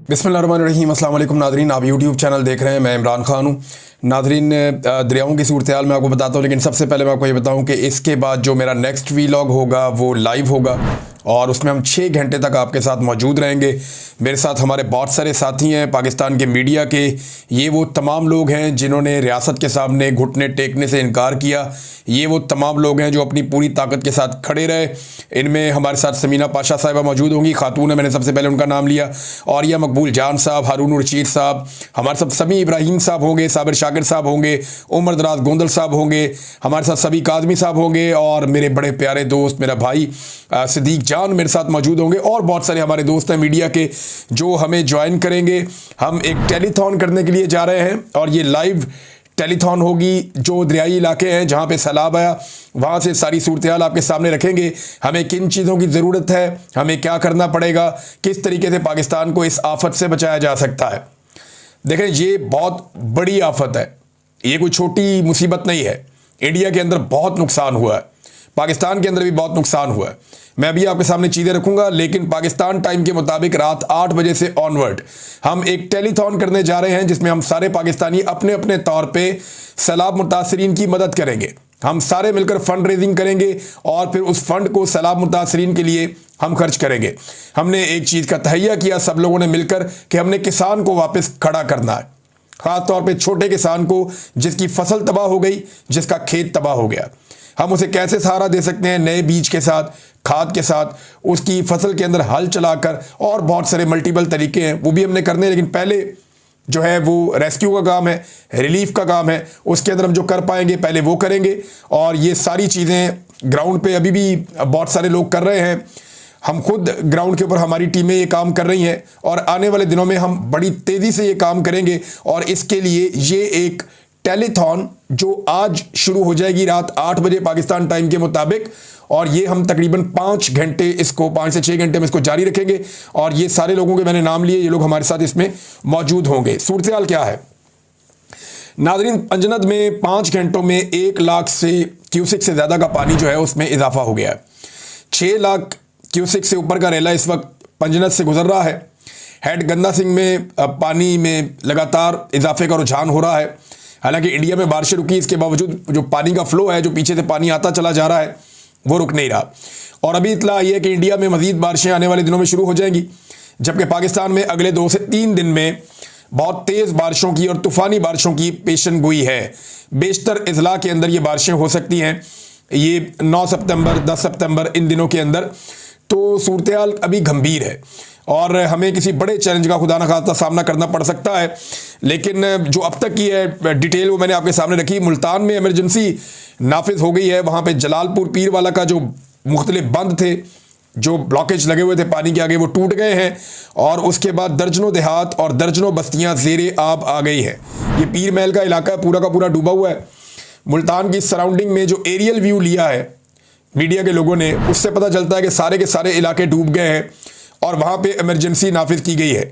बिस्मिल्लाहिर्रहमानिर्रहीम। अस्सलाम वालेकुम नादरीन, आप यूट्यूब चैनल देख रहे हैं। मैं इमरान खान हूँ। नादरीन, दरियाओं की सूरत हाल मैं आपको बताता हूँ, लेकिन सबसे पहले मैं आपको ये बताऊँ कि इसके बाद जो मेरा नेक्स्ट वीलॉग होगा वो लाइव होगा और उसमें हम 6 घंटे तक आपके साथ मौजूद रहेंगे। मेरे साथ हमारे बहुत सारे साथी हैं पाकिस्तान के मीडिया के। ये वो तमाम लोग हैं जिन्होंने रियासत के सामने घुटने टेकने से इनकार किया। ये वो तमाम लोग हैं जो अपनी पूरी ताकत के साथ खड़े रहे। इनमें हमारे साथ समीना पाशा साहिबा मौजूद होंगी, खातून है, मैंने सबसे पहले उनका नाम लिया। और यह मकबूल जान साहब, हारून रशीद साहब, हमारे साथ समी इब्राहिम साहब होंगे, साबिर शाकिर साहब होंगे, उमर दराज गोंदल साहब होंगे, हमारे साथ सभी काजमी साहब होंगे और मेरे बड़े प्यारे दोस्त मेरा भाई सिद्दीक जान मेरे साथ मौजूद होंगे। और बहुत सारे हमारे दोस्त हैं मीडिया के जो हमें ज्वाइन करेंगे। हम एक टेलीथॉन करने के लिए जा रहे हैं और ये लाइव टेलीथॉन होगी। जो दरियाई इलाके हैं जहाँ पे सैलाब आया वहाँ से सारी सूरत हाल आपके सामने रखेंगे। हमें किन चीज़ों की ज़रूरत है, हमें क्या करना पड़ेगा, किस तरीके से पाकिस्तान को इस आफत से बचाया जा सकता है। देखें, ये बहुत बड़ी आफत है, ये कोई छोटी मुसीबत नहीं है। इंडिया के अंदर बहुत नुकसान हुआ है, पाकिस्तान के अंदर भी बहुत नुकसान हुआ है। मैं भी आपके सामने चीज़ें रखूंगा, लेकिन पाकिस्तान टाइम के मुताबिक रात 8 बजे से ऑनवर्ड हम एक टेलीथॉन करने जा रहे हैं जिसमें हम सारे पाकिस्तानी अपने अपने तौर पे सैलाब मुतासरीन की मदद करेंगे। हम सारे मिलकर फंड रेजिंग करेंगे और फिर उस फंड को सैलाब मुतासरीन के लिए हम खर्च करेंगे। हमने एक चीज़ का तहैया किया सब लोगों ने मिलकर कि हमने किसान को वापस खड़ा करना है, ख़ास तौर पे छोटे किसान को जिसकी फसल तबाह हो गई, जिसका खेत तबाह हो गया। हम उसे कैसे सहारा दे सकते हैं, नए बीज के साथ, खाद के साथ, उसकी फसल के अंदर हल चलाकर, और बहुत सारे मल्टीपल तरीके हैं वो भी हमने करने हैं। लेकिन पहले जो है वो रेस्क्यू का काम है, रिलीफ का काम है, उसके अंदर हम जो कर पाएंगे पहले वो करेंगे। और ये सारी चीज़ें ग्राउंड पे अभी भी बहुत सारे लोग कर रहे हैं। हम खुद ग्राउंड के ऊपर हमारी टीमें ये काम कर रही हैं और आने वाले दिनों में हम बड़ी तेज़ी से ये काम करेंगे। और इसके लिए ये एक टेलीथॉन जो आज शुरू हो जाएगी रात 8 बजे पाकिस्तान टाइम के मुताबिक, और ये हम तकरीबन 5 घंटे इसको 5 से 6 घंटे में इसको जारी रखेंगे। और ये सारे लोगों के मैंने नाम लिए, ये लोग हमारे साथ इसमें मौजूद होंगे। सूरत हाल क्या है नादरीन, पंजनद में 5 घंटों में 1 लाख से क्यूसिक से ज़्यादा का पानी जो है उसमें इजाफा हो गया है। 6 लाख क्यूसिक से ऊपर का रेला इस वक्त पंजनद से गुजर रहा है। हेड गंदा सिंह में पानी में लगातार इजाफे का रुझान हो रहा है। हालांकि इंडिया में बारिशें रुकी, इसके बावजूद जो पानी का फ्लो है, जो पीछे से पानी आता चला जा रहा है, वो रुक नहीं रहा। और अभी इतला आई है कि इंडिया में मजीद बारिशें आने वाले दिनों में शुरू हो जाएंगी, जबकि पाकिस्तान में अगले 2 से 3 दिन में बहुत तेज़ बारिशों की और तूफ़ानी बारिशों की पेशन गोई है। बेशतर अजला के अंदर ये बारिशें हो सकती हैं, ये 9 सितंबर 10 सितंबर इन दिनों के अंदर। तो सूरत हाल अभी गंभीर है और हमें किसी बड़े चैलेंज का खुदा न खास्ता सामना करना पड़ सकता है। लेकिन जो अब तक की है डिटेल वो मैंने आपके सामने रखी। मुल्तान में इमरजेंसी नाफिज हो गई है। वहाँ पे जलालपुर पीर वाला का जो मुख्तलिफ बंद थे, जो ब्लॉकेज लगे हुए थे पानी के आगे, वो टूट गए हैं। और उसके बाद दर्जनों देहात और दर्जनों बस्तियाँ ज़ेरे आब आ गई हैं। ये पीर महल का इलाका पूरा का पूरा डूबा हुआ है। मुल्तान की सराउंडिंग में जो एरियल व्यू लिया है मीडिया के लोगों ने, उससे पता चलता है कि सारे के सारे इलाके डूब गए हैं और वहाँ पे इमरजेंसी नाफिज की गई है।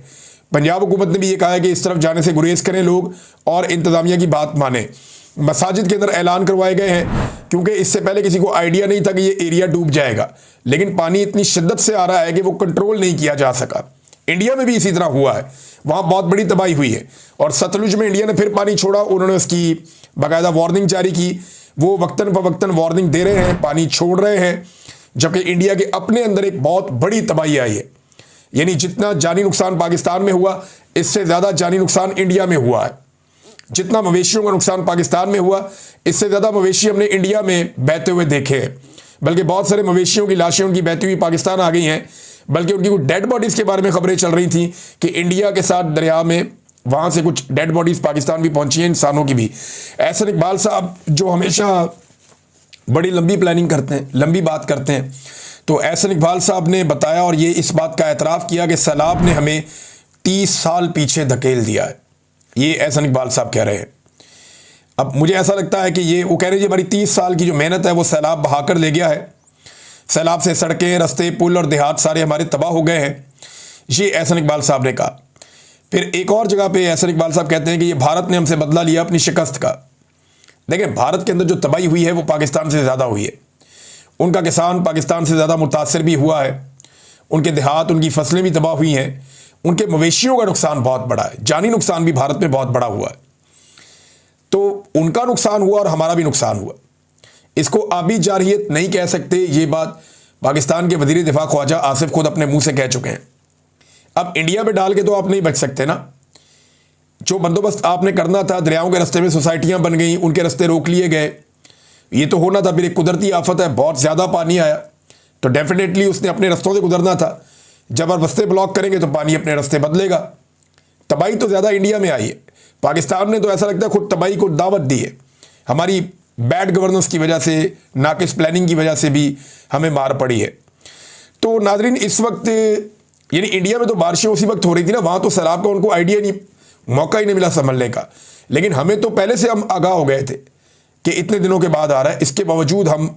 पंजाब हुकूमत ने भी ये कहा है कि इस तरफ जाने से गुरेज करें लोग और इंतज़ामिया की बात माने। मसाजिद के अंदर ऐलान करवाए गए हैं, क्योंकि इससे पहले किसी को आइडिया नहीं था कि ये एरिया डूब जाएगा। लेकिन पानी इतनी शिद्दत से आ रहा है कि वो कंट्रोल नहीं किया जा सका। इंडिया में भी इसी तरह हुआ है, वहाँ बहुत बड़ी तबाही हुई है। और सतलुज में इंडिया ने फिर पानी छोड़ा, उन्होंने उसकी बाकायदा वार्निंग जारी की। वो वक्तन फवक्तन वार्निंग दे रहे हैं, पानी छोड़ रहे हैं, जबकि इंडिया के अपने अंदर एक बहुत बड़ी तबाही आई है। यानी जितना जानी नुकसान पाकिस्तान में हुआ, इससे ज़्यादा जानी नुकसान इंडिया में हुआ है। जितना मवेशियों का नुकसान पाकिस्तान में हुआ, इससे ज़्यादा मवेशी हमने इंडिया में बहते हुए देखे हैं। बल्कि बहुत सारे मवेशियों की लाशें उनकी बहती हुई पाकिस्तान आ गई हैं। बल्कि उनकी कुछ डेड बॉडीज़ के बारे में खबरें चल रही थी कि इंडिया के साथ दरिया में वहाँ से कुछ डेड बॉडीज़ पाकिस्तान भी पहुँची हैं, इंसानों की भी। एहसन इकबाल साहब जो हमेशा बड़ी लंबी प्लानिंग करते हैं, लंबी बात करते हैं, तो एहसन इकबाल साहब ने बताया और ये इस बात का एतराफ़ किया कि सैलाब ने हमें 30 साल पीछे धकेल दिया है। ये एहसन इकबाल साहब कह रहे हैं। अब मुझे ऐसा लगता है कि ये वो कह रहे हैं हमारी 30 साल की जो मेहनत है वो सैलाब बहाकर ले गया है। सैलाब से सड़कें, रास्ते, पुल और देहात सारे हमारे तबाह हो गए हैं, ये एहसन इकबाल साहब ने कहा। फिर एक और जगह पे एहसन इकबाल साहब कहते हैं कि ये भारत ने हमसे बदला लिया अपनी शिकस्त का। देखिए, भारत के अंदर जो तबाही हुई है वो पाकिस्तान से ज़्यादा हुई है। उनका किसान पाकिस्तान से ज़्यादा मुतासर भी हुआ है, उनके देहात, उनकी फसलें भी तबाह हुई हैं। उनके मवेशियों का नुकसान बहुत बड़ा है, जानी नुकसान भी भारत में बहुत बड़ा हुआ है। तो उनका नुकसान हुआ और हमारा भी नुकसान हुआ। इसको आबी जारहियत नहीं कह सकते, ये बात पाकिस्तान के वजीर दिफा ख्वाजा आसिफ खुद अपने मुंह से कह चुके हैं। अब इंडिया में डाल के तो आप नहीं बच सकते ना। जो बंदोबस्त आपने करना था, दरियाओं के रास्ते में सोसाइटियां बन गई, उनके रास्ते रोक लिए गए, ये तो होना था। फिर एक कुदरती आफत है, बहुत ज़्यादा पानी आया, तो डेफिनेटली उसने अपने रास्तों से गुजरना था। जब आप रास्ते ब्लॉक करेंगे तो पानी अपने रास्ते बदलेगा। तबाही तो ज़्यादा इंडिया में आई है, पाकिस्तान ने तो ऐसा लगता है खुद तबाही को दावत दी है। हमारी बैड गवर्नेंस की वजह से, नाकिस प्लानिंग की वजह से भी हमें मार पड़ी है। तो नाजरीन, इस वक्त यानी इंडिया में तो बारिशें उसी वक्त हो रही थी ना, वहाँ तो सैलाब का उनको आइडिया नहीं, मौका ही नहीं मिला संभलने का। लेकिन हमें तो पहले से हम आगाह हो गए थे कि इतने दिनों के बाद आ रहा है। इसके बावजूद हम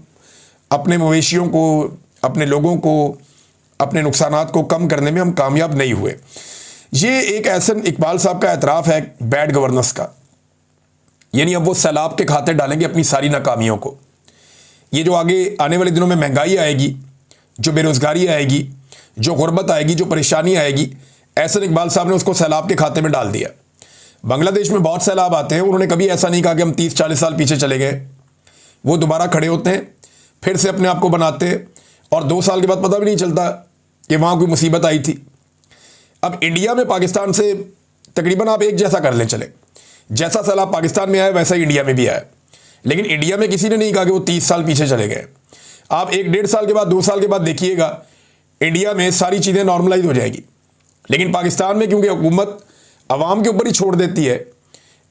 अपने मवेशियों को, अपने लोगों को, अपने नुकसानात को कम करने में हम कामयाब नहीं हुए। ये एक एहसन इकबाल साहब का एतराफ़ है बैड गवर्नेंस का। यानी अब वो सैलाब के खाते डालेंगे अपनी सारी नाकामियों को। ये जो आगे आने वाले दिनों में महंगाई आएगी, जो बेरोज़गारी आएगी, जो गुर्बत आएगी, जो परेशानी आएगी, एहसन इकबाल साहब ने उसको सैलाब के खाते में डाल दिया। बांग्लादेश में बहुत सैलाब आते हैं, उन्होंने कभी ऐसा नहीं कहा कि हम 30-40 साल पीछे चले गए। वो दोबारा खड़े होते हैं, फिर से अपने आप को बनाते हैं, और 2 साल के बाद पता भी नहीं चलता कि वहाँ कोई मुसीबत आई थी। अब इंडिया में पाकिस्तान से तकरीबन आप एक जैसा कर लें चले, जैसा सैलाब पाकिस्तान में आया वैसा ही इंडिया में भी आया। लेकिन इंडिया में किसी ने नहीं कहा कि वो 30 साल पीछे चले गए। आप 1-1.5 साल के बाद, 2 साल के बाद देखिएगा इंडिया में सारी चीज़ें नॉर्मलाइज हो जाएगी। लेकिन पाकिस्तान में क्योंकि हुकूमत अवाम के ऊपर ही छोड़ देती है,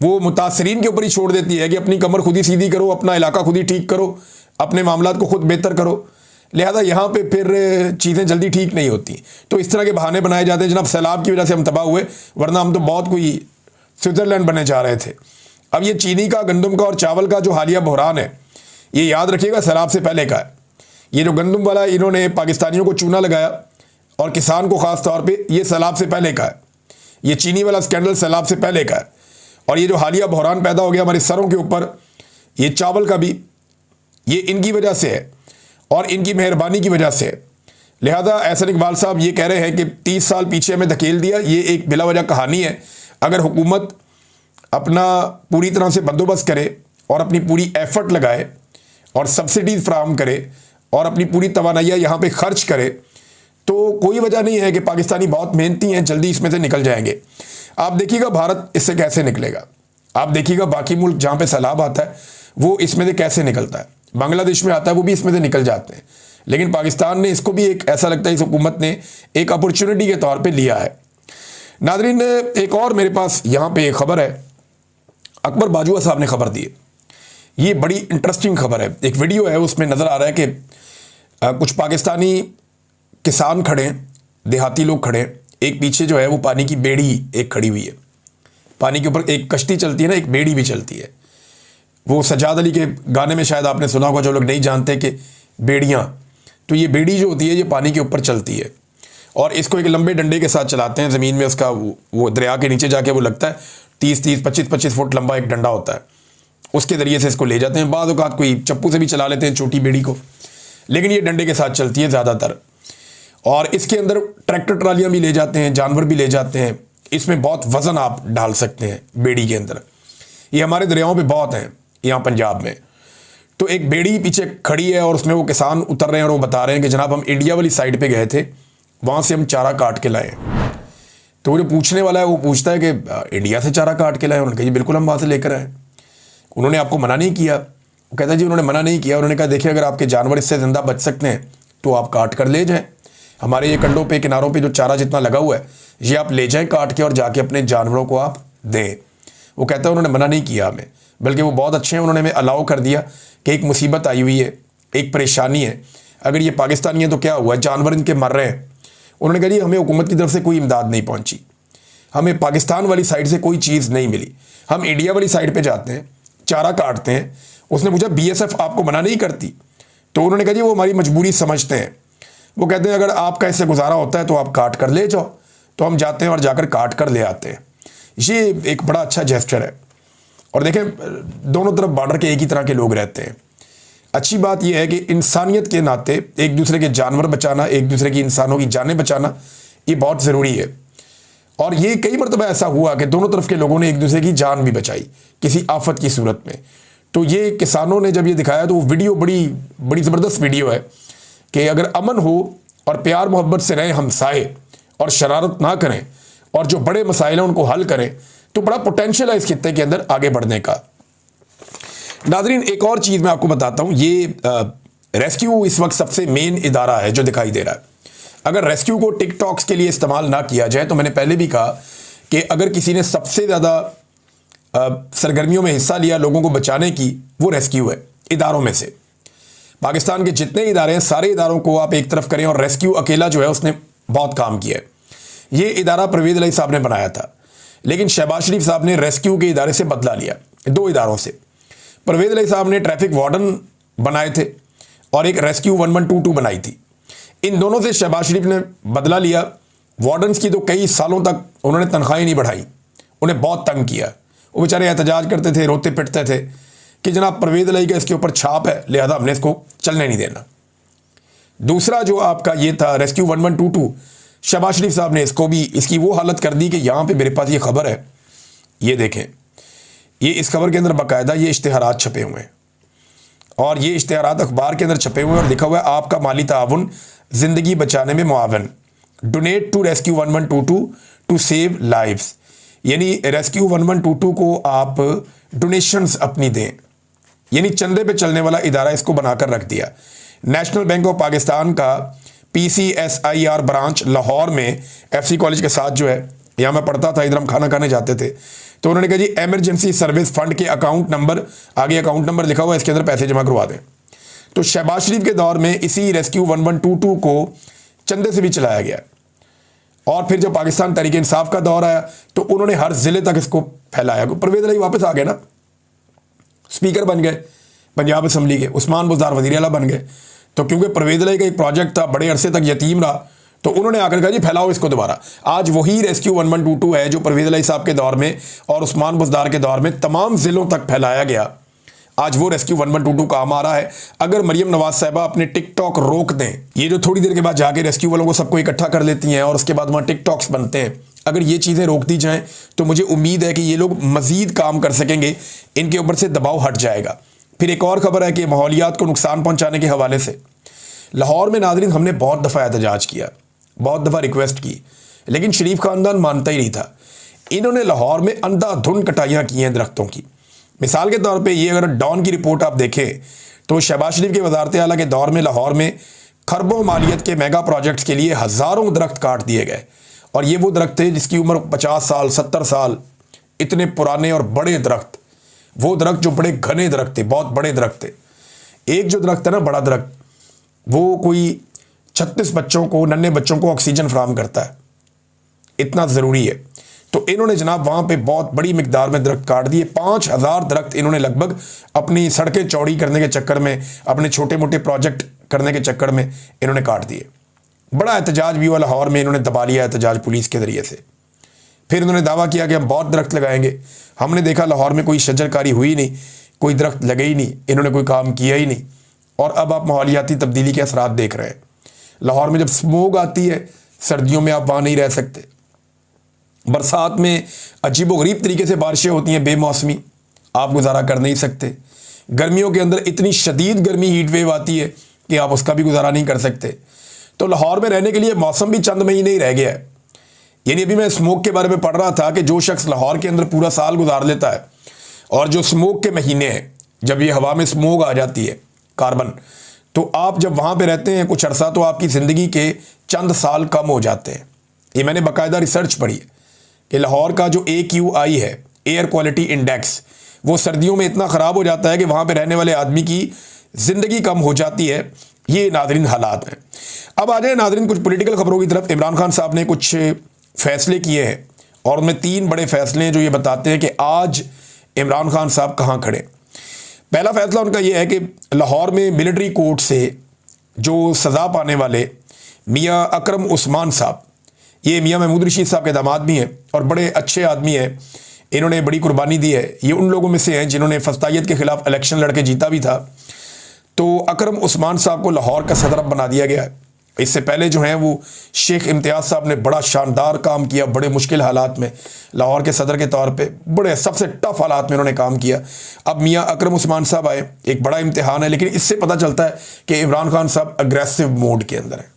वो मुतासरीन के ऊपर ही छोड़ देती है कि अपनी कमर खुद ही सीधी करो, अपना इलाका खुद ही ठीक करो, अपने मामलात को खुद बेहतर करो, लिहाजा यहाँ पे फिर चीज़ें जल्दी ठीक नहीं होती। तो इस तरह के बहाने बनाए जाते हैं, जनाब सैलाब की वजह से हम तबाह हुए, वरना हम तो बहुत कोई स्विट्ज़रलैंड बनने जा रहे थे। अब ये चीनी का, गंदम का और चावल का जो हालिया बहरान है, ये याद रखिएगा सैलाब से पहले का है। ये जो गंदम वाला इन्होंने पाकिस्तानियों को चूना लगाया और किसान को ख़ास तौर पे, ये सैलाब से पहले का है। ये चीनी वाला स्कैंडल सैलाब से पहले का है। और ये जो हालिया बहरान पैदा हो गया हमारे सरों के ऊपर, ये चावल का भी, ये इनकी वजह से है और इनकी मेहरबानी की वजह से है। लिहाजा एहसन इकबाल साहब ये कह रहे हैं कि 30 साल पीछे हमें धकेल दिया, ये एक बिलावजह कहानी है। अगर हुकूमत अपना पूरी तरह से बंदोबस्त करे और अपनी पूरी एफर्ट लगाए और सब्सिडीज़ फ्राहम करे और अपनी पूरी तवानाइयाँ यहाँ पे खर्च करे, तो कोई वजह नहीं है कि पाकिस्तानी बहुत मेहनती हैं, जल्दी इसमें से निकल जाएंगे। आप देखिएगा भारत इससे कैसे निकलेगा, आप देखिएगा बाकी मुल्क जहाँ पे सैलाब आता है वो इसमें से कैसे निकलता है, बांग्लादेश में आता है वो भी इसमें से निकल जाते हैं। लेकिन पाकिस्तान ने इसको भी एक, ऐसा लगता है इस हुकूमत ने एक अपॉर्चुनिटी के तौर पे लिया है। नादरीन, एक और मेरे पास यहाँ पे एक खबर है, अकबर बाजुआ साहब ने खबर दी है। ये बड़ी इंटरेस्टिंग खबर है, एक वीडियो है, उसमें नज़र आ रहा है कि कुछ पाकिस्तानी किसान खड़े हैं, देहाती लोग खड़े हैं, एक पीछे जो है वो पानी की बेड़ी एक खड़ी हुई है, पानी के ऊपर एक कश्ती चलती है ना, एक बेड़ी भी चलती है। वो सज्जाद अली के गाने में शायद आपने सुना होगा, जो लोग नहीं जानते कि बेड़ियाँ, तो ये बेड़ी जो होती है ये पानी के ऊपर चलती है और इसको एक लंबे डंडे के साथ चलाते हैं ज़मीन में, उसका वो दरिया के नीचे जाके वो लगता है 30-30, 25-25 फुट लंबा एक डंडा होता है, उसके ज़रिए से इसको ले जाते हैं। बाद औक़ात कोई चप्पू से भी चला लेते हैं छोटी बेड़ी को, लेकिन ये डंडे के साथ चलती है ज़्यादातर। और इसके अंदर ट्रैक्टर ट्रालियाँ भी ले जाते हैं, जानवर भी ले जाते हैं, इसमें बहुत वज़न आप डाल सकते हैं बेड़ी के अंदर। ये हमारे दरियाओं पे बहुत हैं यहाँ पंजाब में। तो एक बेड़ी पीछे खड़ी है और उसमें वो किसान उतर रहे हैं और वो बता रहे हैं कि जनाब हम इंडिया वाली साइड पे गए थे, वहाँ से हम चारा काट के लाए। तो वो जो पूछने वाला है वो पूछता है कि इंडिया से चारा काट के लाए? उन्होंने कहा जी बिल्कुल हम वहाँ से लेकर आए। उन्होंने आपको मना नहीं किया? वो कहता है जी उन्होंने मना नहीं किया। उन्होंने कहा देखिए अगर आपके जानवर इससे ज़िंदा बच सकते हैं तो आप काट कर ले जाएँ, हमारे ये कंडों पे किनारों पे जो चारा जितना लगा हुआ है ये आप ले जाएं काट के और जाके अपने जानवरों को आप दें। वो कहता है उन्होंने मना नहीं किया हमें, बल्कि वो बहुत अच्छे हैं, उन्होंने हमें अलाउ कर दिया कि एक मुसीबत आई हुई है, एक परेशानी है, अगर ये पाकिस्तानी है तो क्या हुआ, जानवर इनके मर रहे हैं। उन्होंने कहा जी हमें हुकूमत की तरफ से कोई इमदाद नहीं पहुँची, हमें पाकिस्तान वाली साइड से कोई चीज़ नहीं मिली, हम इंडिया वाली साइड पर जाते हैं, चारा काटते हैं। उसने पूछा BSF आपको मना नहीं करती? तो उन्होंने कहा जी वो हमारी मजबूरी समझते हैं। वो कहते हैं अगर आपका इससे गुजारा होता है तो आप काट कर ले जाओ। तो हम जाते हैं और जाकर काट कर ले आते हैं। ये एक बड़ा अच्छा जेस्चर है। और देखें दोनों तरफ बॉर्डर के एक ही तरह के लोग रहते हैं। अच्छी बात यह है कि इंसानियत के नाते एक दूसरे के जानवर बचाना, एक दूसरे की इंसानों की जानें बचाना, ये बहुत ज़रूरी है। और ये कई मरतबा ऐसा हुआ कि दोनों तरफ के लोगों ने एक दूसरे की जान भी बचाई किसी आफत की सूरत में। तो ये किसानों ने जब ये दिखाया तो वो वीडियो बड़ी बड़ी ज़बरदस्त वीडियो है कि अगर अमन हो और प्यार मोहब्बत से रहें हमसाए और शरारत ना करें और जो बड़े मसाइल हैं उनको हल करें तो बड़ा पोटेंशियल है इस खित्ते के अंदर आगे बढ़ने का। नाज़रीन, एक और चीज़ मैं आपको बताता हूँ, ये रेस्क्यू इस वक्त सबसे मेन इदारा है जो दिखाई दे रहा है। अगर रेस्क्यू को टिकटॉक्स के लिए इस्तेमाल ना किया जाए तो मैंने पहले भी कहा कि अगर किसी ने सबसे ज़्यादा सरगर्मियों में हिस्सा लिया लोगों को बचाने की, वो रेस्क्यू है इदारों में से। पाकिस्तान के जितने इदारे हैं सारे इदारों को आप एक तरफ करें और रेस्क्यू अकेला जो है उसने बहुत काम किया है। ये इदारा परवेज़ इलाही साहब ने बनाया था, लेकिन शहबाज शरीफ साहब ने रेस्क्यू के इदारे से बदला लिया, दो इदारों से। परवेज़ इलाही साहब ने ट्रैफिक वार्डन बनाए थे और एक रेस्क्यू 1122 बनाई थी। इन दोनों से शहबाज शरीफ ने बदला लिया। वार्डन्स की तो कई सालों तक उन्होंने तनख्वाहें नहीं बढ़ाई, उन्हें बहुत तंग किया। वो बेचारे एहतजाज करते थे, रोते पिटते थे कि जनाब परवेज़ इलाही का इसके ऊपर छाप है, लिहाजा हमने इसको चलने नहीं देना। दूसरा जो आपका ये था रेस्क्यू 1122, शहबाज शरीफ साहब ने इसको भी इसकी वो हालत कर दी कि यहाँ पे मेरे पास ये खबर है, ये देखें, ये इस खबर के अंदर बाकायदा ये इश्तिहारात छपे हुए हैं और ये इश्तिहारात अखबार के अंदर छपे हुए हैं और लिखा हुआ है आपका माली ताउन जिंदगी बचाने में मुआवन, donate to rescue 1122 to save lives. यानी रेस्क्यू 1122 को आप डोनेशंस अपनी दें, यानी चंदे पे चलने वाला इदारा इसको बनाकर रख दिया। नेशनल बैंक ऑफ पाकिस्तान का PCSIR ब्रांच लाहौर में FC कॉलेज के साथ जो है, यहाँ मैं पढ़ता था, इधर हम खाना खाने जाते थे, तो उन्होंने कहा जी एमरजेंसी सर्विस फंड के अकाउंट नंबर, आगे अकाउंट नंबर लिखा हुआ है, इसके अंदर पैसे जमा करवा दें। तो शहबाज शरीफ के दौर में इसी रेस्क्यू 1122 को चंदे से भी चलाया गया और फिर जब पाकिस्तान तहरीक इंसाफ का दौर आया तो उन्होंने हर जिले तक इसको फैलाया। परवेज़ इलाही वापस आ गए ना, स्पीकर बन गए पंजाब असम्बली के, उस्मान बुज़दार वज़ीर आला बन गए। तो क्योंकि परवेज़ इलाही का एक प्रोजेक्ट था, बड़े अरसे तक यतीम रहा, तो उन्होंने आकर कहा जी फैलाओ इसको दोबारा। आज वही रेस्क्यू 1122 है जो परवेज़ इलाही साहब के दौर में और उस्मान बुज़दार के दौर में तमाम ज़िलों तक फैलाया गया। आज वो रेस्क्यू 1122 काम आ रहा है। अगर मरियम नवाज साहिबा अपने टिकटॉक रोक दें, ये जो थोड़ी देर के बाद जाके रेस्क्यू वालों को सबको इकट्ठा कर लेती हैं और उसके बाद वहाँ टिकटॉक्स बनते हैं, अगर ये चीज़ें रोक दी जाएं तो मुझे उम्मीद है कि ये लोग मज़ीद काम कर सकेंगे, इनके ऊपर से दबाव हट जाएगा। फिर एक और ख़बर है कि माहौलियात को नुकसान पहुँचाने के हवाले से लाहौर में नाज़रीन हमने बहुत दफ़ा एहतजाज किया, बहुत दफ़ा रिक्वेस्ट की, लेकिन शरीफ ख़ानदान मानता ही नहीं था। इन्होंने लाहौर में अंधाधुंध कटाइयाँ की हैं दरख्तों की। मिसाल के तौर पे ये अगर डॉन की रिपोर्ट आप देखें तो शहबाज शरीफ के वज़ारत आला के दौर में लाहौर में खरबों मालियत के मेगा प्रोजेक्ट्स के लिए हज़ारों दरख्त काट दिए गए और ये वो दरख्त थे जिसकी उम्र 50 साल 70 साल, इतने पुराने और बड़े दरख्त, वो दरख्त जो बड़े घने दरख्त थे, बहुत बड़े दरख्त थे। एक जो दरख्त है ना बड़ा दरख्त, वो कोई 36 बच्चों को, नन्हे बच्चों को ऑक्सीजन फराहम करता है, इतना ज़रूरी है। तो इन्होंने जनाब वहाँ पे बहुत बड़ी मिकदार में दरख्त काट दिए। 5000 दरख्त इन्होंने लगभग अपनी सड़कें चौड़ी करने के चक्कर में, अपने छोटे मोटे प्रोजेक्ट करने के चक्कर में इन्होंने काट दिए। बड़ा एहतजाज भी हुआ लाहौर में, इन्होंने दबा लिया एहतजाज पुलिस के ज़रिए से। फिर इन्होंने दावा किया कि हम बहुत दरख्त लगाएंगे। हमने देखा लाहौर में कोई शजरकारी हुई नहीं, कोई दरख्त लगे ही नहीं, इन्होंने कोई काम किया ही नहीं। और अब आप माहौलियाती तब्दीली के असरात देख रहे हैं। लाहौर में जब स्मोक आती है, सर्दियों में आप वहाँ नहीं रह सकते। बरसात में अजीबोगरीब तरीके से बारिशें होती हैं, बेमौसमी, आप गुजारा कर नहीं सकते। गर्मियों के अंदर इतनी शदीद गर्मी हीट वेव आती है कि आप उसका भी गुजारा नहीं कर सकते। तो लाहौर में रहने के लिए मौसम भी चंद महीने ही रह गया है। यानी अभी मैं स्मोक के बारे में पढ़ रहा था कि जो शख्स लाहौर के अंदर पूरा साल गुजार लेता है और जो स्मोक के महीने हैं, जब ये हवा में स्मोक आ जाती है, कार्बन, तो आप जब वहाँ पे रहते हैं कुछ अरसा तो आपकी ज़िंदगी के चंद साल कम हो जाते हैं। ये मैंने बाकायदा रिसर्च पढ़ी है कि लाहौर का जो AQI है, एयर क्वालिटी इंडेक्स, वो सर्दियों में इतना ख़राब हो जाता है कि वहाँ पे रहने वाले आदमी की ज़िंदगी कम हो जाती है। ये नाज़रीन हालात हैं। अब आ जाए नाज़रीन कुछ पॉलिटिकल खबरों की तरफ। इमरान खान साहब ने कुछ फ़ैसले किए हैं और उनमें 3 बड़े फ़ैसले हैं जो ये बताते हैं कि आज इमरान खान साहब कहाँ खड़े। पहला फ़ैसला उनका ये है कि लाहौर में मिलिट्री कोर्ट से जो सज़ा पाने वाले मियाँ अकरम उस्मान साहब, ये मियाँ महमूद रशीद साहब के दामाद भी हैं और बड़े अच्छे आदमी हैं, इन्होंने बड़ी कुर्बानी दी है। ये उन लोगों में से हैं जिन्होंने फस्तायत के ख़िलाफ़ इलेक्शन लड़के जीता भी था। तो अकरम उस्मान साहब को लाहौर का सदर बना दिया गया है। इससे पहले जो हैं वो शेख इम्तियाज़ साहब ने बड़ा शानदार काम किया, बड़े मुश्किल हालात में लाहौर के सदर के तौर पे बड़े सबसे टफ हालात में उन्होंने काम किया। अब मियाँ अकरम उस्मान साहब आए, एक बड़ा इम्तिहान है, लेकिन इससे पता चलता है कि इमरान खान साहब अग्रेसिव मोड के अंदर है।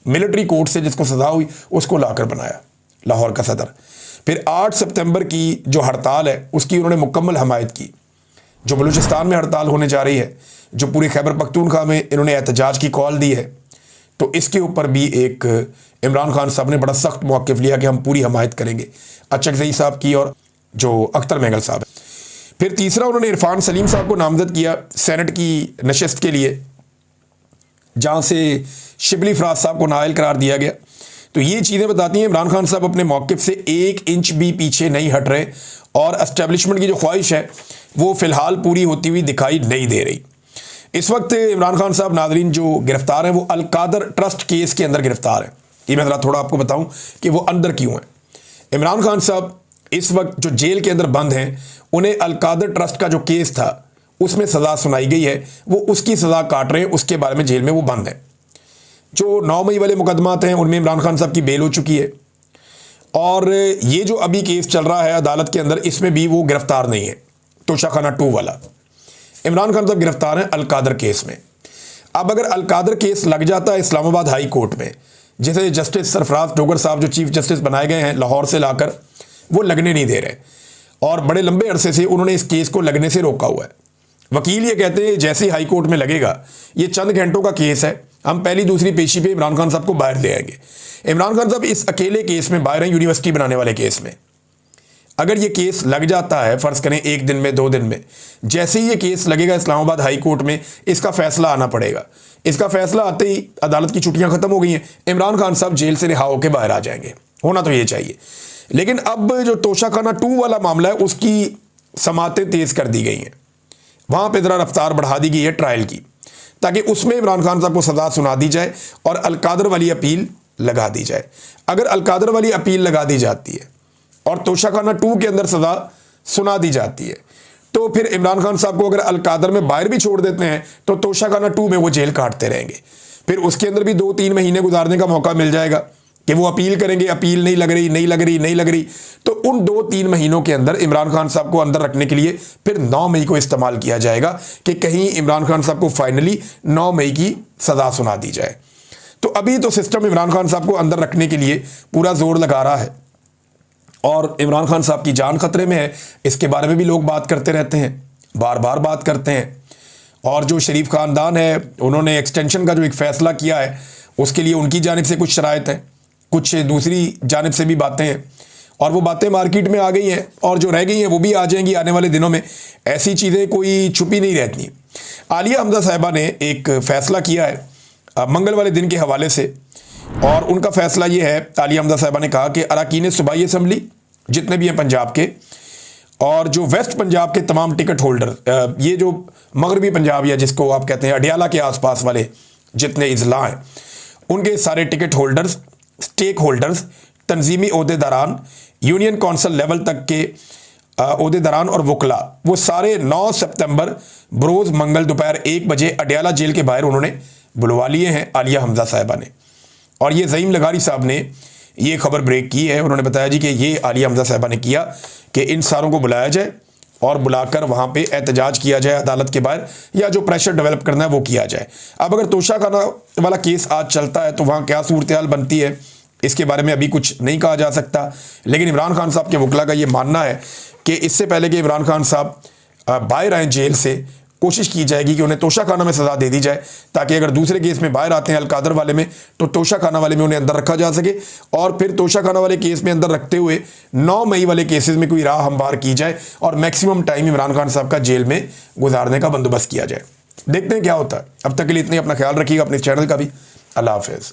मिलिट्री कोर्ट से जिसको सज़ा हुई उसको लाकर बनाया लाहौर का सदर। फिर 8 सितंबर की जो हड़ताल है उसकी उन्होंने मुकम्मल हमायत की। जो बलूचिस्तान में हड़ताल होने जा रही है, जो पूरे खैबर पख्तूनख्वा में इन्होंने एहतजाज की कॉल दी है, तो इसके ऊपर भी एक इमरान खान साहब ने बड़ा सख्त मौक़िफ़ लिया कि हम पूरी हमायत करेंगे। अचकज़ई साहब की और जो अख्तर महंगल साहब है। फिर तीसरा उन्होंने इरफान सलीम साहब को नामज़द किया सेनेट की नशस्त के लिए, जहाँ से शिबली फराज साहब को नाअहल करार दिया गया। तो ये चीज़ें बताती हैं इमरान खान साहब अपने मौक़िफ़ से 1 इंच भी पीछे नहीं हट रहे और एस्टेब्लिशमेंट की जो ख्वाहिश है वो फ़िलहाल पूरी होती हुई दिखाई नहीं दे रही। इस वक्त इमरान खान साहब नाज़रीन जो गिरफ़्तार हैं वो अल-कादर ट्रस्ट केस के अंदर गिरफ़्तार हैं। ये मैं ज़रा थोड़ा आपको बताऊं कि वो अंदर क्यों हैं। इमरान खान साहब इस वक्त जो जेल के अंदर बंद हैं, उन्हें अल-कादर ट्रस्ट का जो केस था उसमें सज़ा सुनाई गई है, वो उसकी सज़ा काट रहे हैं, उसके बारे में जेल में वो बंद हैं। जो 9 मई वाले मुकदमात हैं उनमें इमरान खान साहब की बेल हो चुकी है और ये जो अभी केस चल रहा है अदालत के अंदर, इसमें भी वो गिरफ़्तार नहीं है। तोशाखाना 2 वाला इमरान खान साहब गिरफ्तार हैं अल-कादर केस में। अब अगर अल-कादर केस लग जाता है इस्लामाबाद हाई कोर्ट में, जिसे जस्टिस सरफराज डोगर साहब जो चीफ जस्टिस बनाए गए हैं लाहौर से लाकर, वो लगने नहीं दे रहे और बड़े लंबे अरसे से उन्होंने इस केस को लगने से रोका हुआ है। वकील ये कहते हैं जैसे ही हाई कोर्ट में लगेगा, ये चंद घंटों का केस है, हम पहली दूसरी पेशी पे इमरान खान साहब को बाहर ले आएंगे। इमरान खान साहब इस अकेले केस में बाहर हैं, यूनिवर्सिटी बनाने वाले केस में। अगर ये केस लग जाता है, फ़र्ज़ करें 1 दिन में 2 दिन में, जैसे ही ये केस लगेगा इस्लामाबाद हाई कोर्ट में, इसका फ़ैसला आना पड़ेगा। इसका फ़ैसला आते ही अदालत की छुट्टियां ख़त्म हो गई हैं, इमरान खान साहब जेल से रिहा होकर बाहर आ जाएंगे। होना तो ये चाहिए। लेकिन अब जो तोशाखाना 2 वाला मामला है उसकी समातें तेज़ कर दी गई हैं, वहाँ पर ज़रा रफ्तार बढ़ा दी गई है ट्रायल की, ताकि उसमें इमरान खान साहब को सज़ा सुना दी जाए और अल-कादर वाली अपील लगा दी जाए। अगर अल-कादर वाली अपील लगा दी जाती है और तोशाखाना 2 के अंदर सज़ा सुना दी जाती है, तो फिर इमरान खान साहब को अगर अल-कादर में बाहर भी छोड़ देते हैं तो तोशाखाना 2 में वो जेल काटते रहेंगे। फिर उसके अंदर भी 2-3 महीने गुजारने का मौका मिल जाएगा कि वो अपील करेंगे, अपील नहीं लग रही, नहीं लग रही, नहीं लग रही। तो उन 2-3 महीनों के अंदर इमरान खान साहब को अंदर रखने के लिए फिर 9 मई को इस्तेमाल किया जाएगा कि कहीं इमरान खान साहब को फाइनली 9 मई की सज़ा सुना दी जाए। तो अभी तो सिस्टम इमरान खान साहब को अंदर रखने के लिए पूरा जोर लगा रहा है और इमरान खान साहब की जान खतरे में है। इसके बारे में भी लोग बात करते रहते हैं, बार बार बात करते हैं। और जो शरीफ ख़ानदान है, उन्होंने एक्सटेंशन का जो एक फ़ैसला किया है उसके लिए उनकी जानिब से कुछ शराइत हैं, कुछ दूसरी जानिब से भी बातें हैं, और वो बातें मार्केट में आ गई हैं और जो रह गई हैं वो भी आ जाएंगी आने वाले दिनों में। ऐसी चीज़ें कोई छुपी नहीं रहती। आलिया हमजा साहिबा ने एक फ़ैसला किया है मंगल वाले दिन के हवाले से, और उनका फ़ैसला ये है, आलिया हमजा साहिबा ने कहा कि अरकान सूबाई असम्बली जितने भी हैं पंजाब के, और जो वेस्ट पंजाब के तमाम टिकट होल्डर, ये जो मगरबी पंजाब या जिसको आप कहते हैं अडियाला के आसपास वाले जितने इजला हैं, उनके सारे टिकट होल्डर्स, स्टेक होल्डर्स, तंजीमी ओहदेदारान, यूनियन कौंसल लेवल तक के ओहदेदारान और वकला, वो सारे 9 सितंबर बरोज़ मंगल दोपहर 1 बजे अडियाला जेल के बाहर उन्होंने बुलवा लिए हैं आलिया हमजा साहिबा ने। और ये ज़ईम लगारी साहब ने ये खबर ब्रेक की है। उन्होंने बताया जी कि ये आलिया हमजा साहिबा ने किया कि इन सारों को बुलाया जाए और बुलाकर वहाँ पे एहतजाज किया जाए अदालत के बाहर, या जो प्रेशर डेवलप करना है वो किया जाए। अब अगर तोशाखाना वाला केस आज चलता है तो वहाँ क्या सूरत हाल बनती है इसके बारे में अभी कुछ नहीं कहा जा सकता। लेकिन इमरान खान साहब के वकला का ये मानना है कि इससे पहले कि इमरान खान साहब बाहर आएँ जेल से, कोशिश की जाएगी कि उन्हें तोशाखाना में सज़ा दे दी जाए, ताकि अगर दूसरे केस में बाहर आते हैं अल-कादर वाले में, तो तोशाखाना वाले में उन्हें अंदर रखा जा सके, और फिर तोशाखाना वाले केस में अंदर रखते हुए 9 मई वाले केसेस में कोई राह हमवार की जाए और मैक्सिमम टाइम इमरान खान साहब का जेल में गुजारने का बंदोबस्त किया जाए। देखते हैं क्या होता है। अब तक के लिए इतने, अपना ख्याल रखिएगा, अपने चैनल का भी। अल्लाह हाफ़िज़।